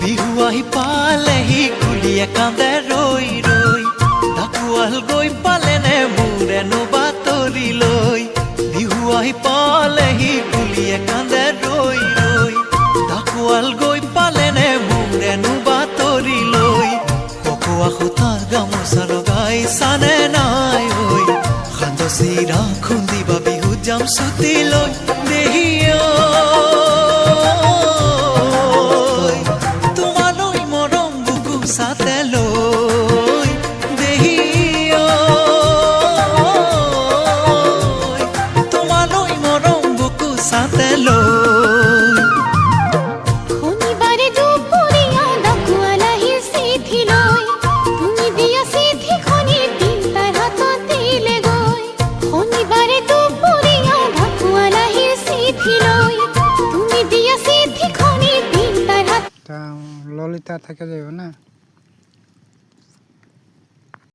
বিহু আহি পালেহি কুলিয়ে কান্দে ৰৈ ৰৈ ঢাকুৱাল গৈ পালেনে মোৰেনো বাতৰি লৈ বিহু আহি পালেহি কুলিয়ে কান্দে ৰৈ ৰৈ ঢাকুৱাল গৈ পালেনে মোৰেনো বাতৰি লৈ ককোৱা সূতাৰ গামোচা লগাই চানে নাই ঐ সান্দহ চিৰা খুন্দিবা বিহু যাম ছুটি লৈ দেহিয়া সাতেলৈ দেহিয়া তোমালৈ মৰম বুকু সাতেলৈ শনিবাৰে দুপৰীয়া ঢাকুৱাল আহিল চিঠি লৈ তুমি দিয়া চিঠিখনি দিন তাইৰ হাতত দিলে গৈ শনিবাৰে দুপৰীয়া ঢাকুৱাল আহিল চিঠি লৈ তুমি দিয়া চিঠিখনি দিন তাইৰ হাতত ললিতা থেকে যাব না।